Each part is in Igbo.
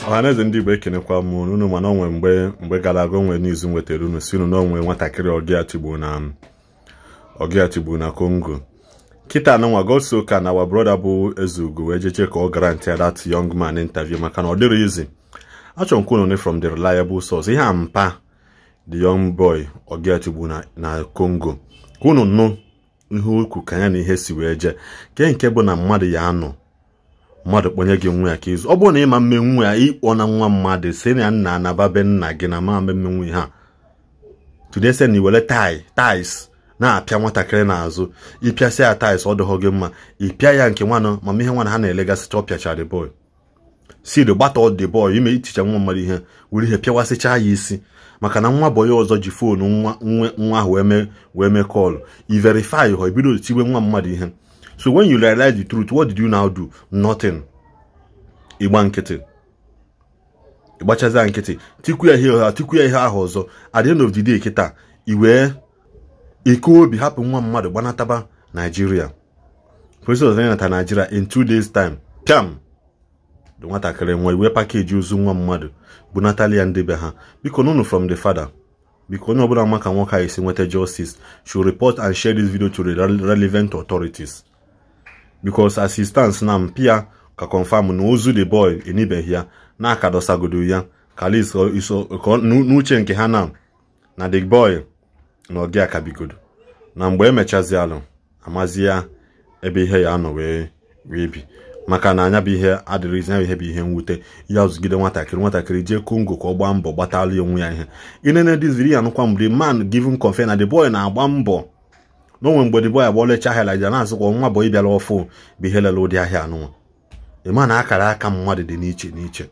Ọhaneze ndị Igbo ekenekwa m unu mana onwe mgbe gara aga onwe n'izu nwetara unu si unu na onwe nwatakịrị Ogia tigbu na Congo. Kita ananwa goso ka na our brother bụ Ezugo wee jeche ka ọ grant that young man interview maka na ọ dịrị easy. Achọrọ m kwunu from the reliable source. Ihe ampa the young boy Ogia tigbu na Congo. Kwunu nụ ihe ukwu ka ya na ihe si wee je. Ke nke bụ na mmadụ ya anọ. Mmadụ kponye gị nwa ya ka izu. Ọ bụrụ na ịma mme nwa ya ịkpọ na nwa mmadụ sị na nna anababe nna gị na ma mme nwa ha. Today say ni wele ties na-apịa nwatakịrị n'azụ. Ịpịasị ya ties ọ dịghọ gị mma. Ịpịa ya nke nwanọ ma ihe nwana ha na-elegasị chọ pịacha the boy. Si the gbata the boy ime iticha nwa mmadụ ihe were ihe pịawasịcha ya isi. Maka na nwa boy ọzọ ji phone nwa ahụ wee mee call. I verify ho ibido tiwe nwa mmadụ ihe. So when you realize the truth, what did you now do? Nothing. Igba nkịtị. Igbachaza nkịtị. Tiku ya ihe ahụ ọzọ. At the end of the day kita iwe iko obi hapụ nwa mmadụ gbanataba Nigeria. President Nata Nigeria in 2 days time. Piam. The nwatakịrị nwa iwe package uzu nwa mmadụ bụ Natalia ndị be ha. Biko nunu from the father. Biko onye ọbụla maka nwoke isi nweta justice should report and share this video to the relevant authorities. Because as he stands now, Pia ka confirm no ozu the boy enibe here na akadosagodo ya kalis iso n'uche nke ha na the boy na Ogia kabigodo na mgbe emechazi alụ amazi ya ebe ihe ya anọ wee bi maka na anya bụ ihe adịrịzi ya ihe bụ ihe mwute ya ozugide nwatakịrị je Congo ka ọ gbaa mbọ gbatali onwe ya ihe inene this video anụkwa mgbe man given confirm na the boy na-agba mbọ no mgbe the boy agbolecha ahịa like na azụkwa nwa boy bịara ọfụ bụ ihe lele ụdị ahịa anụnwa ịma na akara aka mmadụ dị n'iche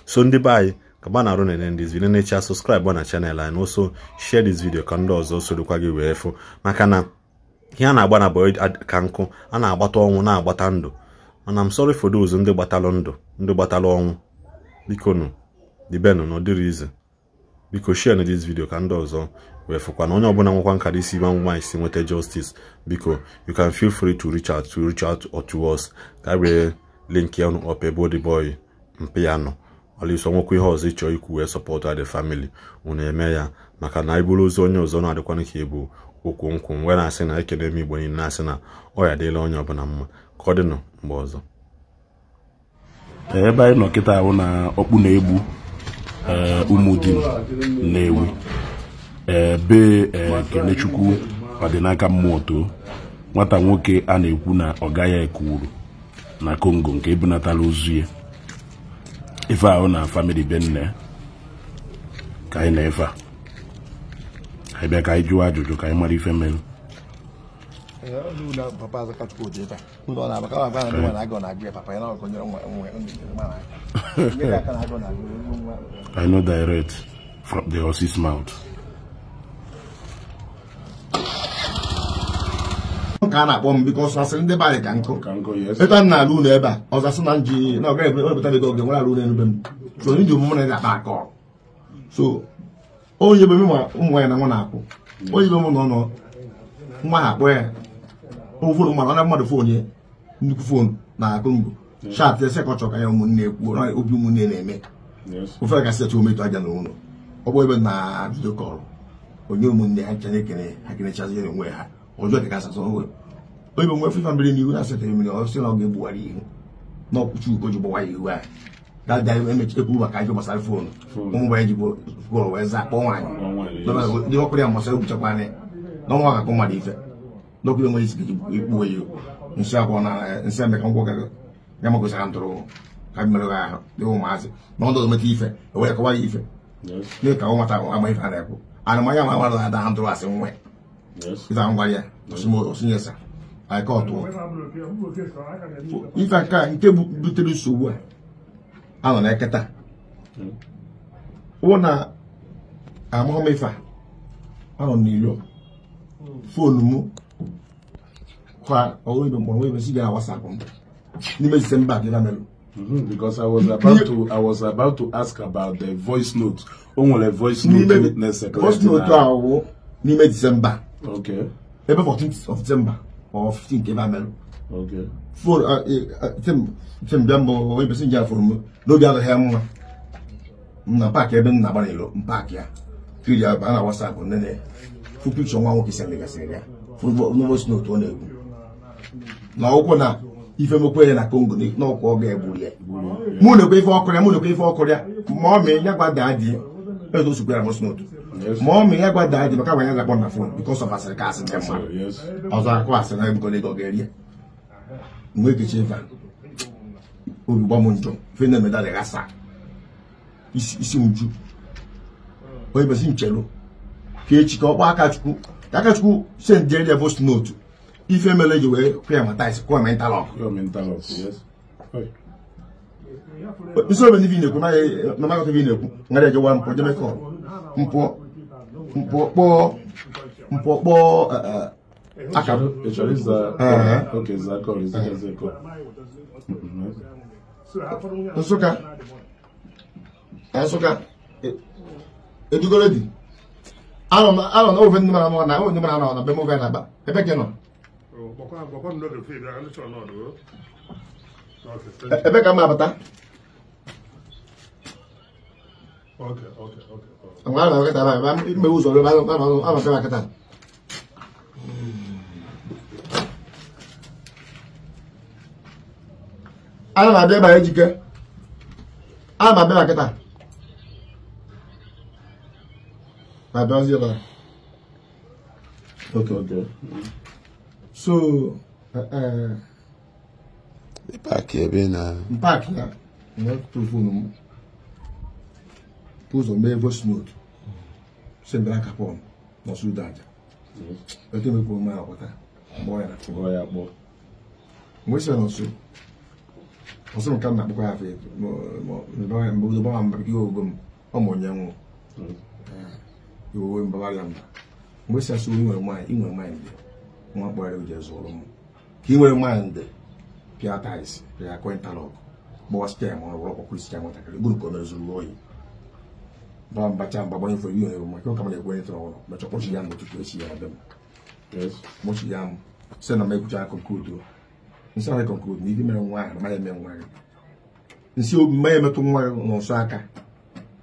so ndị be anyị ka ba na-arụ na this video na-eche subscribe na channel anyị also share this video ka ndị ọzọ sorokwa gị wee fụ maka na ihe a na-agba na boy ka nkụ a na-agbata ọnwụ na-agbata ndụ mana I'm sorry for those ndị gbatalụ ndụ ndị gbatalụ ọnwụ biko nụ dibenu na ọdịrị ize biko share na this video ka ndị ọzọ wee fụkwa na onye ọbụla nwekwa nkara isi nwa isi nweta justice biko you can feel free to reach out to us ka wee link ya up ebe the boy mpe ya nọ ọlịsọ nwekwa ihe ọzọ ịchọ ikwu wee support the family unu eme ya maka na iburu ozi onye ọzọ na-adịkwana ka ebu okwu nkwụ wee na-asị na ekele m Igbo niile na-asị na ọ ya dịla onye ọbụla mma ka ọ dị nọ mgbe ọzọ ebe anyị nọ kịta ahụ na ọkpụ na-egbu Umudim Nnewi be Kenechukwu ọdịnaka mmụọ too nwata nwoke a na-ekwu na ọ gaghị ekwuru na Congo nke ebunatala ozu ya ife ahụ na family be nne ka anyị na-efe anyị bịa ka anyị jụọ ajụjụ ka anyị mara ife mere I know direct from the horse's mouth. Ka na-akpọ m biko ọsasị ndị be anyị ka nkụ ebe a na-alụ ụlọ ebe a ọsasị na nji na ọga ebepụta ego oge nwere alụ ụlọ enube m so ndị ụmụ na ga-akpa aka so onye be m ụmụ ya na nwa na-akwụ onye be m nọ nwa ha akpọ ya ụfọdụ mmadụ ọna mmadụ fon ya nnukwu fon na Congo chat ese ka ọ chọrọ ka ya ụmụnne ekwu na obi ụmụnne na-eme ofe ka sịcha ometụ aja n'ụlọ ọ bụ ebe na vidio kọlụ onye ụmụnne ha chenekene ha kenechazi ya onwe ha ọjọọ dị ka asatọ onwe onye nwe fifa mbere n'ihu na-asatọ emere ọ sị na ọ ga-egbugharị ihu na ọkpụchi ugo ji gbawa ihu anyị ga-ada emechi ekwu maka ife gbasara fonu ụmụ ya ji gụrụ wee zaa kpọọ nwaanyị ndị ọkụrụ ya masara egbuchakwa anya na ọnwa ga-akpọ mmadụ ife n'okwu enweghị isi ikpuwe ya nsị akwụkwọ na nsị eme ka ngwọ ga magosara ntụrụ ka mere ahụ dị ụmụazị na ọdụ ometa ife ewere kọwa ya ife mee ka ọ nwata agba ife a na-ekwu anụmanya ma nwa na-ada ha ntụrụ asị nwe ịta ngwa ya osinyesa anyị ka ọtụọ ife nke butere nsogbu a nọ na-eketa ụwụ na amụghị ife a nọ n'ilo fonu m kwa oyibe mkpọrọ oyibe si gara WhatsApp m n'ime December gị na mere because I was about to ask about the voice note. Only voice note witness voice note ahụ n'ime December. Okay. Ebe 14th of December or 15th ebe amelu. Okay. For tem bambo oyibe si nja for m no bi ala ha mwa na paakị ebe m na-agba n'ilo mpaakị ya firi ya na WhatsApp nene fu picture nwa nwoke selegasịrị ya voice note ọ na-egwu na ụkwụ na ife mekwe na Congo n'ọkwa ọ ga-egbu ya mụ na-ekwe ife ọkụrụ ya ma ọ mee ya gwa daa di ezo sukwe ya voice note ma ọ mee ya gwa daa di maka wanya zakpọ na phone because of asịrị ka asị ndị mmadụ ọzọ akụ asị na ebugo ego ga-eri ya mgbe ekechi ife obi gba m njọ ife na-emedalị gasa isi nju onye besi nchelu ka echi ka ọ kpọọ Akachukwu send the voice note ife mele ji wee kwya matize kwa mental lock yes iso be ni vi na-ekwu na magote vi na-ekwu ngara eje wa mpo jeme call mpo aka echoriza okay za call is a call Nsụka edugoro di anọ na ofe ndị mara na onye mara na be move na ba ebe ke nọ ebe ka ma abata nwa na kata ba ime ụzọ ba ama kata ana na abịa ba ejike ana ma abịa kata Okay. So, Park ebe na. Park na. No telephone. Pose on my voice note. Send back upon. No so that. But me put my water. Boy na. Mo se no so. O se nka na bukwa ya fe. Mo ba am bi o gum. O mo nyanwo. Yo mbaba lamba mgbe si aso inwere mind nwa kpọrọ uje zụrụ m ka inwere mind pịa tais pịa kwentalog gbawa stem ọrụ ọkpọkụ isi ya nwatakịrị gburu ka o mere zuru oyi ba mbacha mgba gbanye fere ihe maka ụka m na-ekwenye tụrụ ọrụ mecha kpọchi ya n'ụtụtụ esi ya be m kpọchi ya m sị na m ekwucha konkludu nsị na konkludu na ife mere nwa ahụ na eme nwa gị nsị obi mma emetụ nwa gị n'ọsọ aka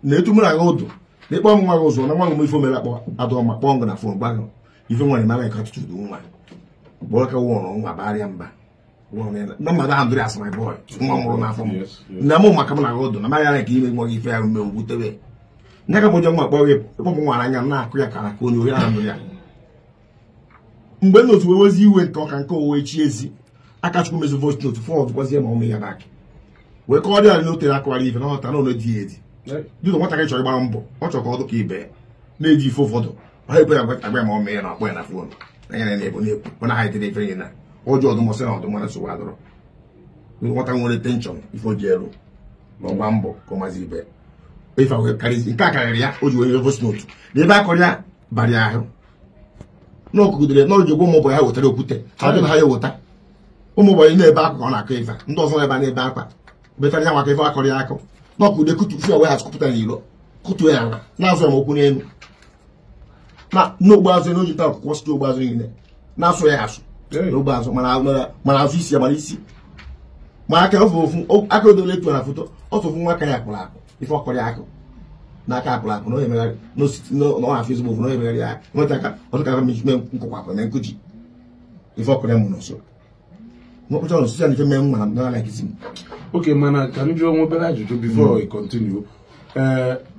na etu mụrụ agha ụdụ n'ikpọ m nwa gị ụzọ na nwa m ifo mere akpọ adọ ma kpọọ ngụ na fon gba ife nwere mara ka tutu nwa gbọrọ ka wụrụ nwa barịa mba na mmadụ ahụ dịrị asị my boy nwa mụrụ n'afọ m na mụ maka m na ụdụ na mara ka ime nwa gị ife ya ume ugwutebe nye ka mụjọ nwa kpọọ gị ịkpọ m nwara anya na-akụ ya ka onye ohi ahụ ya mgbe na otu wewezi iwe nke ọka nke owe chi ezi Akachukwu mezi voice note fọd gwazie ma ụmụ ya bak wee ka ọ dị ala n'otere akụwara ife na ọta na ụlọ di edi dịka nwatakịrị chọrọ ịgbara mbọ ọ chọrọ ka ọ dị ka ibe na-eji ife ụfọdụ ha ebe ya agwa ma ọ mee ya na akpọ ya na fon anya na-ebu na-ekwu mana ha etere ife na ọjọọ ọdụmọsị na ọdụmọ na nsogbu adọrọ nwata nwere tenshọn ife oji elu na ọgba mbọ ka ọ mazi ibe ife ahụ karịzi nke a karịrị ya o ji wee voice note na ebe akọrọ ya bara ahụ na ọkụgidere na oji ụmụ ụbọchị ha wetara okwute adị na ha ya weta ụmụ ụbọchị na-ebe akụ ka ọ na-akụ ife ndị ọzọ ebe a na-ebe akwa betara ya maka ife akọrọ ya akụ n'ọkụ de kutu fi awe asụpụta n'ilo kutu ya ala na-azụ ya ma okwu n'elu na n'ogbe azụ n'oji taa akwụkwọ site ogbe azụ niile na-asụ ya asụ n'ogbe azụ mana azụ isi ya mana isi ma aka ofu aka odole etu na foto ọtụfụ nwa aka ya akpụrụ akụ ife ọkọrọ ya akụ na aka akpụrụ akụ na onye megharị n'ọha afọ ezigbo ofu na onye megharị ya nweta ka ọtụka me nkụkwa na nkụji ife ọkọrọ ya mụ n'ọsọ n'ọkpụcha n'osisi ya na ife mee nwa na alaikisi m. Okay, mana can you do one better ajụjụ before I continue?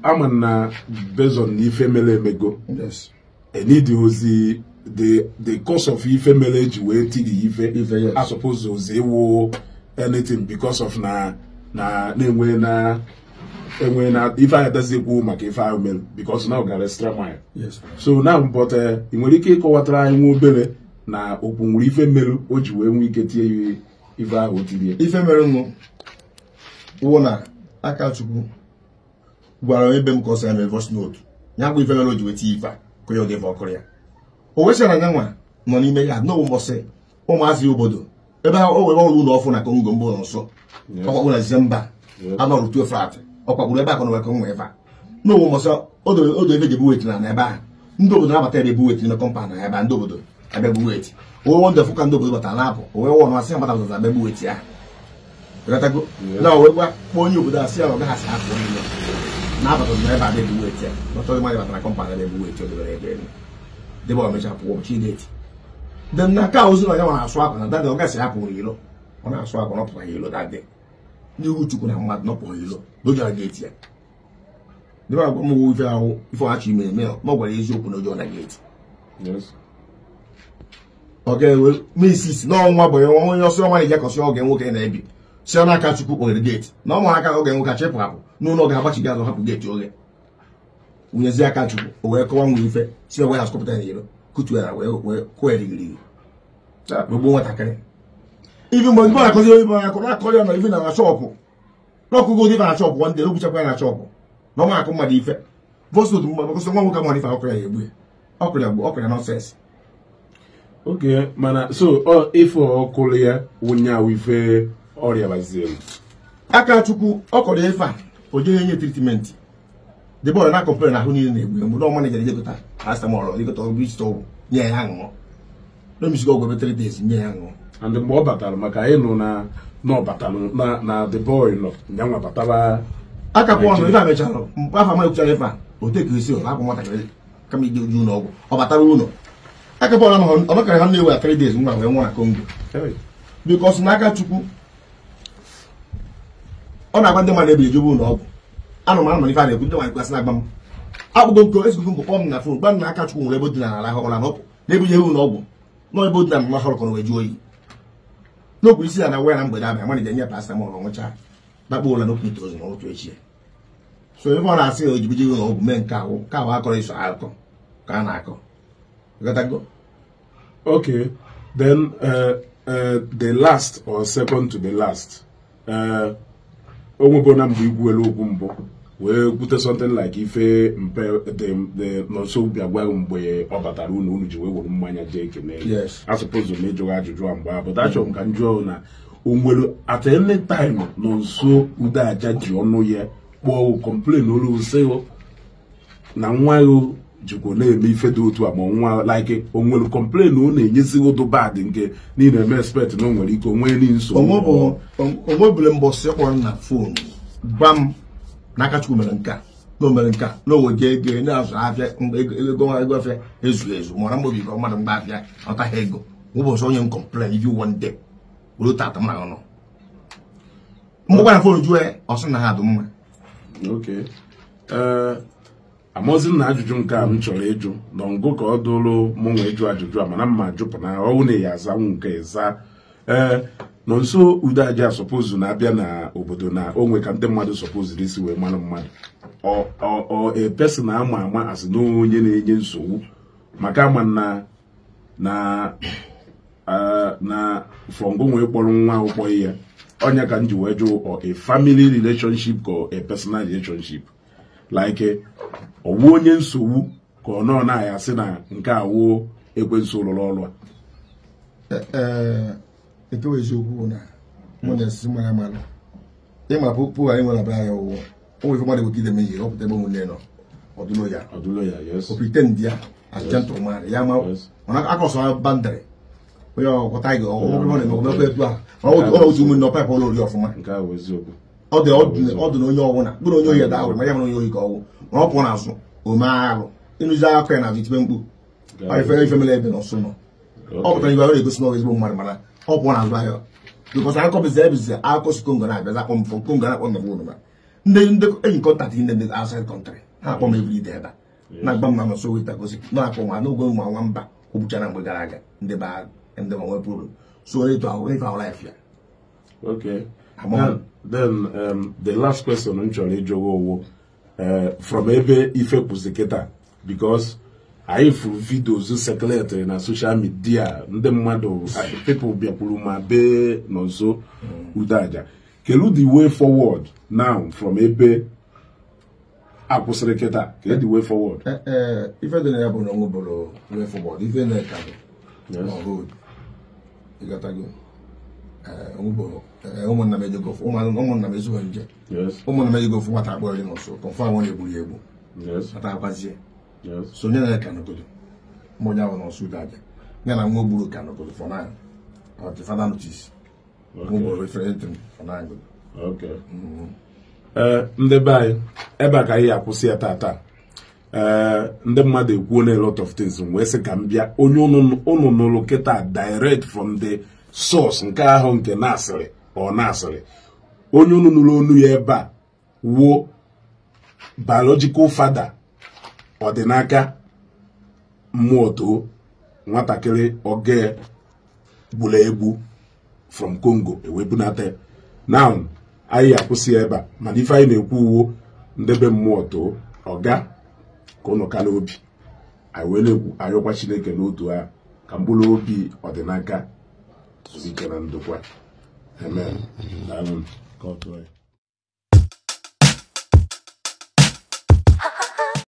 Ama na based on ife mele emego. Yes. Need ozi the cause of ife mele ji wee tiri ife yes. I suppose ozi ewo anything because of na enwe na ife anya does ekwu maka ife ahụ mele because now got extra mile. Yes. So now but ị nwere ike ịkọwatara anyị nwa obere na okwu nwere ife mele o ji wee nwee ike tie ife ahụ tiri ife mere nụ wụ na Akachukwu gwara ebe m ka ọ sị ya mee voice note ya bụ ife mere o ji weta ife ka ya ọ ọkụrụ ya o wechara anya nwa nọ n'ime ya n'owu mbọsị ụmụazị obodo ebe ha o were ọrụ ụlọ ọfụ na Kongo mbụ nso ọkpakpụ na December anọrụ 12 flat ọkpakpụrụ ebe akọ na wekọ nwa ebe a n'owu mbọsị odo ebe ji buweti na ebe ahụ ndị obodo na-abata ebe buweti n'ime kọmpa na ebe ndị obodo ebe buweti owe ndị fụka ndị obodo batara na-apụ owe wọ na asị ya mata ebe buweti ahụ na owe gwa onye obodo asị ya ọ gaghị asị apụ na but never had the weight here. But all the money that company they weight to the they were measure for chi date. Then na ka ozu na ya wana swap na that the oga say happen yilo. Ona swap na po yilo that day. Ni uchu kuna mad no po yilo. Do your gate here. They were go mo if I if I actually me no gwara eziokwu no your gate. Yes. Okay, well, Mrs. No nwa boy won yo so nwa je ko so oge nwoke na ebi. Si ona ka chukwu kpore gate. Na mo aka oge nwoke chepu hapu. No no ga abachi ga zo hapu gate oge. Unyezi aka chukwu o we ko nwa ife. Si we has kopita yelo. Kutu era we ko erigiri. Ta gbogbo won takere. Even mo ba ko yo ba ko na ko yo na even na shop. No ku go di na shop one day no bucha kwa na shop. No ma ko madi ife. Voso du mo ko so nwa nwoke mo ni fa okra yebu. Okra nonsense. Okay, mana so ifo okolia wonya wife oria bazil. Aka chukwu okoro ifa oje nye treatment. The boy na complain na huni na egbu mu no manager je gota. Asta mo ro gota obi stove nye ya ngo. No mi go 3 days nye ya ngo. And the more battle maka inu na no battle na the boy no nyanwa bataba aka po no ifa mecharo. Mpa fa ma kuchara ifa. O take isi o akwa mota kere. Kami je ju no o batara uno. Aka po no ono kare han na 3 days nwa we nwa Congo. Because na aka chukwu ona agba ndị mmadụ ebe ejobu ụlọ ọgwụ anụmanụ ma ife a na-ekwu ndị nwaanyị kwasị na-agba m akpụgo nke ezigbo mbụ kpọm na fon gba na aka chukwu nwere ebe dị na ala ahụ ọla n'ọpụ na-ebunye ụlọ ọgwụ nọ ebe dị na mma họrọ kọrọ wee jụọ oyi n'okwu isi ya na wee na mgbede abịa nwa na-enye pastamọl ọnwụcha dakpo ụlọ n'okwu ite ozi n'otu echi so ebe ọ na-asị na ojibiji ụlọ ọgwụ mee nke ahụ ka ahụ akọrọ iso akọ ka a na-akọ gatago. Okay, then the last or second to the last onwebona mgbe igwelu okwu mbụ wee kwute something like ife mpe the nọso bịagwa mgbe ọ batara unu ji wee were mmanya jee ekene. I suppose na ịjụghị ajụjụ a mgbe ahụ but achọrọ m ka m jụọ na onwere at any time nọso ude aja ji ọnụ ya kpọọ complain olu ose na nwa ya jikwa na-eme ife dị otu a ma nwa like onwere complain ọ na-enyezi ụdụ bad nke niile eme expect na o nwere ike onwe ni nsogbu onwebule mbọsị kpọrọ na fon gwa m n'aka chukwu mere nka na omere nka na oweje ego na-azụ afịa ego afịa ezu ezu mara mgbe obi ka mmadụ mgbe afịa ọtaghị ego ụbọchị onye m complain if you want them were tata m na ọnụ mgbagwa na fon jụọ ọsị na ha dị mma. Okay, amazi na ajụjụ nke a m chọrọ ịjụ na ngụ ka ọ dụrụ mụ nwe ịjụ ajụjụ a mana mma jụpụ na ọwụ na ya aza nke ịza nọ nso ude aja suppose na-abịa na obodo na onwe ka ndị mmadụ suppose isi wee mara mmadụ ọ person ama ama asị na onye na-enye nsogbu maka ama na from onwe kpọrọ nwa akwụkwọ ya onye ka m ji wee jụ a family relationship ka a personal relationship like ọwụ onye nsogbu ka ọ nọ na-aya sị na nke awụ ekwensu lụrụ ọrụ a eke eziokwu na mụ na-esi mara mara ịma pụpụ anyị nwere abịa ya ụwụ o nwere mmadụ wekide m ihe ọpụta ebe ụmụnne nọ ọdụlụ ya yes o pretend ya as gentleman ya ma ọ akọsọ bandịrị onye ọkọta gị ọgwụgwọ na-emekwa etu a ọ otu ụmụnne ọpa ụlọ ori ọfụma nke a wụ eziokwu ọ dị na onye ọwụ na mkpụrụ onye oyi da ahụ ma ya nwere onye oyi ka ọwụ ma ọ pụọ n'azụ ome arụ ịnụzi aka ya n'azụ itibe mkpu ife mere ebe n'ọsụ nọ ọ pụtara ibe ọ egosi na ezigbo mmadụ mana ọ pụọ n'azụ ahịa bikọs akọbizi ebizi akụkọ si Kongo na-abịazi akpọ m fọ Kongo na-akpọ m ụlọ ndị enyi kọntaktị ndị outside country ha akpọ m everyday ebe na-agba m na nọsọ weta gosi na-akpọ nwa n'oge ụmụ nwa mba o buchara mgbe gara aga ndị ba ndị nwe problem so etu ahụ ife ahụ life ya. Okay, then the last question m chọrọ ịjụwa owo from ebe ife kwụsị kịta because anyị furu videos circulate na social media ndị mmadụ people bịakwuru ma bee n'ọzọ ude aja kelu the way forward now from ebe akwụsịrị kịta kelu the way forward. Ife dị na ya bụ na ọnwụ bụrụ way forward ife na-eka bụ ịgatago ụmụnna m ejegofu ụmụnna m ezughị nje ụmụnna m ejegofu nwata akpọrọ n'ụsọ kọnfam ọ na-egburu ya egbu ata akwazie so nye na ka n'obodo ma onye ahụ n'ọsọ ụda aja ya na nwa ogburu ka n'obodo for now ọtị fada notice nwa ogburu referendum for now. Okay. ndị be anyị ebe a ka anyị akwụsị ya tata. Ndị mmadụ ekwuo na a lot of things wee sị ka m bịa onye unu nụrụ kịta direct from the source nke ahụ nke na-asịrị ọ na-asịrị. Onye unu nụrụ onu ya ebe a wuo biological father ọdịnaka mmụọ too nwatakịrị oge gburu egbu from Congo ewebunata. Now anyị akwụsị ebe a mana ife anyị na-ekwu uwo ndebe mmụọ too ọga ka ụnụ ka n'obi anyị wee na-ekwu ayọkwa Chineke n'otu ha ka mkpụrụ obi ọdịnaka zuru ike na ndokwa. Amen.